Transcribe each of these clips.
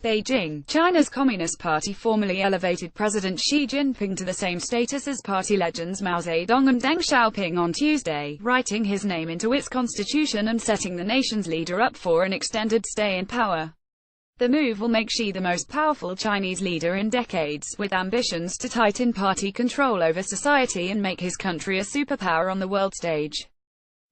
Beijing. China's Communist Party formally elevated President Xi Jinping to the same status as party legends Mao Zedong and Deng Xiaoping on Tuesday, writing his name into its constitution and setting the nation's leader up for an extended stay in power. The move will make Xi the most powerful Chinese leader in decades, with ambitions to tighten party control over society and make his country a superpower on the world stage.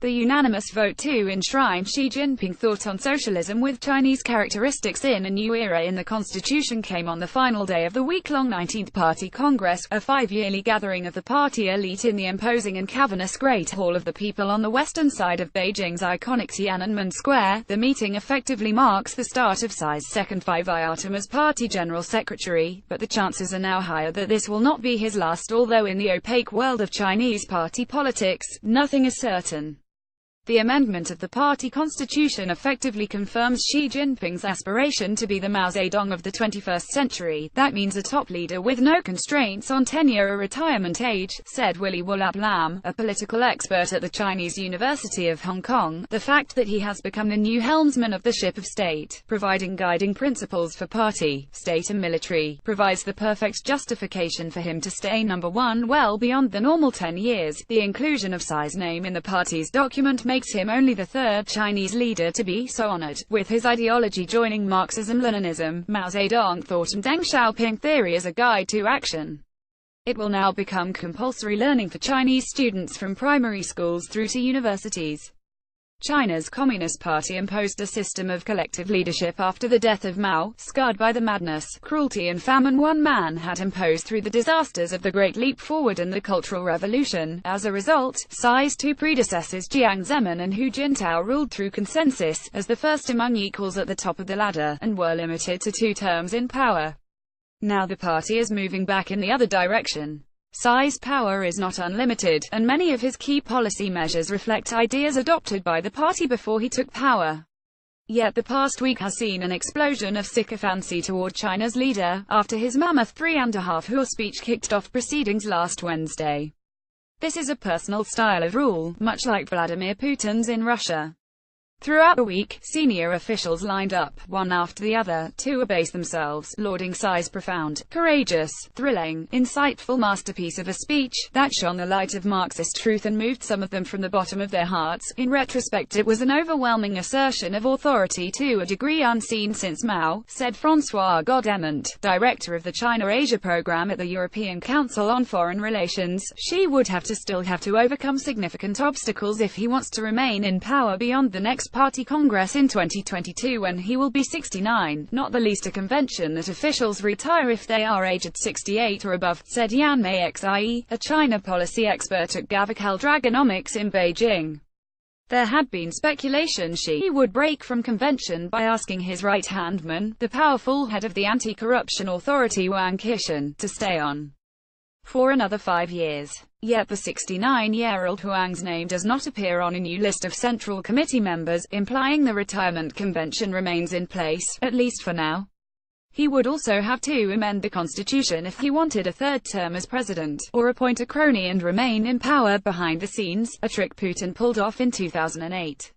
The unanimous vote to enshrine Xi Jinping thought on socialism with Chinese characteristics in a new era in the constitution came on the final day of the week-long 19th Party Congress, a 5-yearly gathering of the party elite in the imposing and cavernous Great Hall of the People on the western side of Beijing's iconic Tiananmen Square. The meeting effectively marks the start of Xi's second five-year term as party general secretary, but the chances are now higher that this will not be his last, although in the opaque world of Chinese party politics, nothing is certain. The amendment of the party constitution effectively confirms Xi Jinping's aspiration to be the Mao Zedong of the 21st century. That means a top leader with no constraints on tenure or retirement age, said Willy Wallap Lam, a political expert at the Chinese University of Hong Kong. The fact that he has become the new helmsman of the ship of state, providing guiding principles for party, state and military, provides the perfect justification for him to stay number one well beyond the normal 10 years. The inclusion of Xi's name in the party's document makes him only the third Chinese leader to be so honored, with his ideology joining Marxism-Leninism, Mao Zedong thought and Deng Xiaoping theory as a guide to action. It will now become compulsory learning for Chinese students from primary schools through to universities. China's Communist Party imposed a system of collective leadership after the death of Mao, scarred by the madness, cruelty and famine one man had imposed through the disasters of the Great Leap Forward and the Cultural Revolution. As a result, Xi's two predecessors Jiang Zemin and Hu Jintao ruled through consensus, as the first among equals at the top of the ladder, and were limited to 2 terms in power. Now the party is moving back in the other direction. Xi's power is not unlimited, and many of his key policy measures reflect ideas adopted by the party before he took power. Yet the past week has seen an explosion of sycophancy toward China's leader, after his mammoth 3.5-hour speech kicked off proceedings last Wednesday. This is a personal style of rule, much like Vladimir Putin's in Russia. Throughout the week, senior officials lined up, one after the other, to abase themselves, lauding Xi's profound, courageous, thrilling, insightful masterpiece of a speech that shone the light of Marxist truth and moved some of them from the bottom of their hearts. In retrospect, it was an overwhelming assertion of authority to a degree unseen since Mao, said François Godement, director of the China-Asia program at the European Council on Foreign Relations. Xi would still have to overcome significant obstacles if he wants to remain in power beyond the next Party Congress in 2022 when he will be 69, not the least a convention that officials retire if they are aged 68 or above, said Yan Meixie, a China policy expert at Gavekal Dragonomics in Beijing. There had been speculation Xi would break from convention by asking his right-hand man, the powerful head of the anti-corruption authority Wang Qishan, to stay on for another 5 years. Yet the 69-year-old Huang's name does not appear on a new list of Central Committee members, implying the retirement convention remains in place, at least for now. He would also have to amend the constitution if he wanted a third term as president, or appoint a crony and remain in power behind the scenes, a trick Putin pulled off in 2008.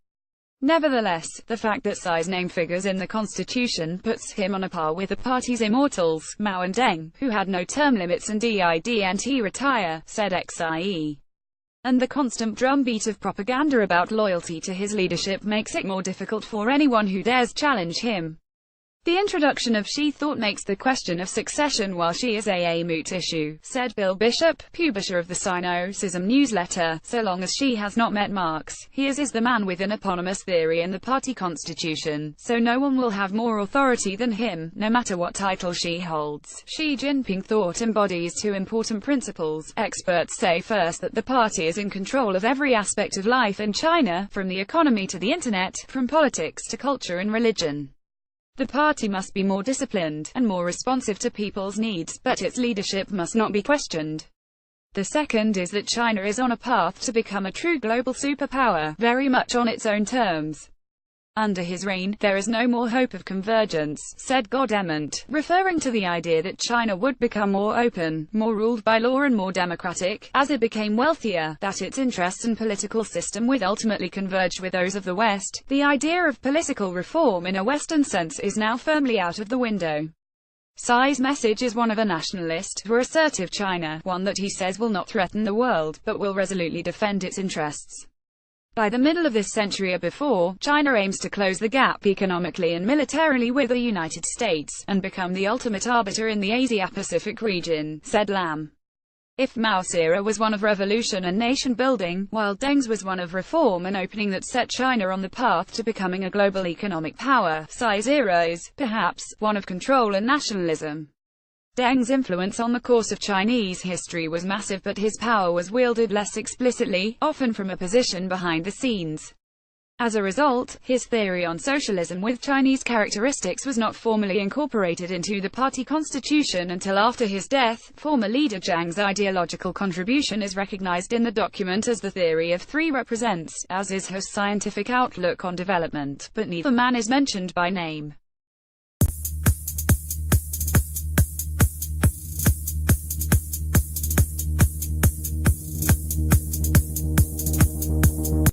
Nevertheless, the fact that Xi's name figures in the constitution puts him on a par with the party's immortals, Mao and Deng, who had no term limits and didn't retire, said Xie. And the constant drumbeat of propaganda about loyalty to his leadership makes it more difficult for anyone who dares challenge him. The introduction of Xi thought makes the question of succession while Xi is a moot issue, said Bill Bishop, publisher of the Sino-Sism newsletter. So long as Xi has not met Marx, he is the man with an eponymous theory in the party constitution, so no one will have more authority than him, no matter what title Xi holds. Xi Jinping thought embodies 2 important principles. Experts say first that the party is in control of every aspect of life in China, from the economy to the internet, from politics to culture and religion. The party must be more disciplined, and more responsive to people's needs, but its leadership must not be questioned. The second is that China is on a path to become a true global superpower, very much on its own terms. Under his reign, there is no more hope of convergence, said Godement, referring to the idea that China would become more open, more ruled by law and more democratic, as it became wealthier, that its interests and political system would ultimately converge with those of the West. The idea of political reform in a Western sense is now firmly out of the window. Xi's message is one of a nationalist, or assertive China, one that he says will not threaten the world, but will resolutely defend its interests. By the middle of this century or before, China aims to close the gap economically and militarily with the United States, and become the ultimate arbiter in the Asia-Pacific region, said Lam. If Mao's era was one of revolution and nation-building, while Deng's was one of reform and opening that set China on the path to becoming a global economic power, Xi's era is, perhaps, one of control and nationalism. Deng's influence on the course of Chinese history was massive, but his power was wielded less explicitly, often from a position behind the scenes. As a result, his theory on socialism with Chinese characteristics was not formally incorporated into the party constitution until after his death. Former leader Jiang's ideological contribution is recognized in the document as the theory of three represents, as is his scientific outlook on development, but neither man is mentioned by name.